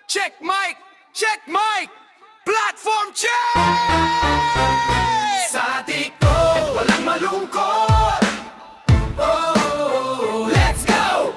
Check mic! Platform check! Sa tiko, walang malungkot. Oh, let's go!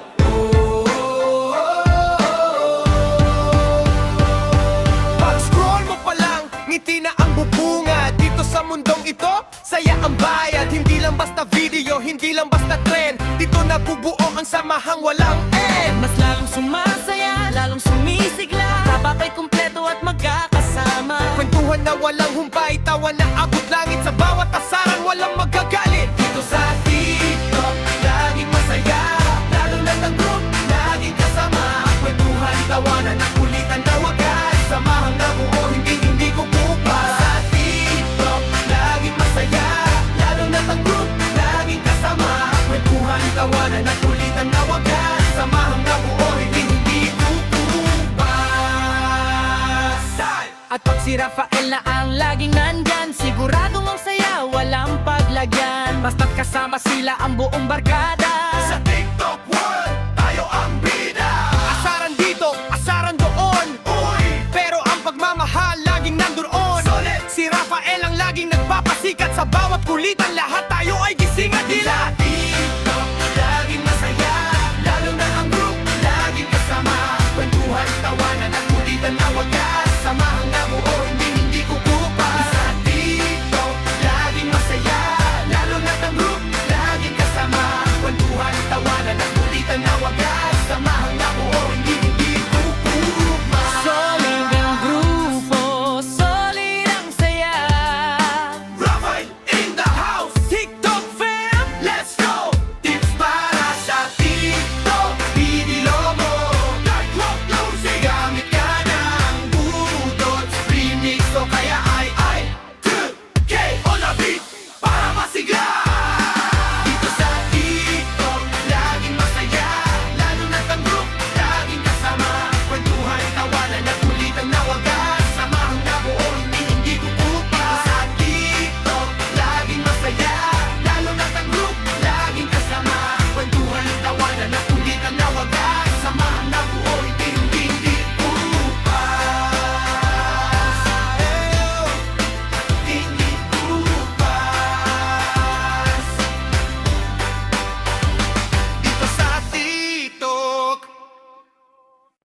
Pag-scroll mo pa lang, ngiti na ang bubunga. Dito sa mundong ito, saya ang bayad. Hindi lang basta video, hindi lang basta trend. Dito nabubuo ang samahang walang end. Mas lalong sumasaya, lalong sumisigla. Sabay kumpleto at magkakasama. Kwentuhan na walang humpay, tawa na abot langit. Sa bawat asaran walang magagalit. Dito sa TikTok, laging masaya. Lalo na ng group, laging kasama. Kwentuhan, tawanan at kulitan na wagas. Samahang nabuo, hindi ko bukas. Sa TikTok, laging masaya. Lalo na ng group, laging kasama. Kwentuhan, tawanan at kulitan na wagas. Samahang nabuo, hindi ko At pag si Rafael na ang laging nandyan, siguradong ang saya, walang paglagyan. Basta't kasama sila ang buong barkada. Sa TikTok world, tayo ang bida. Asaran dito, asaran doon. Uy! Pero ang pagmamahal laging nandoon. Solid! Si Rafael ang laging nagpapasikat sa bawat kulitan.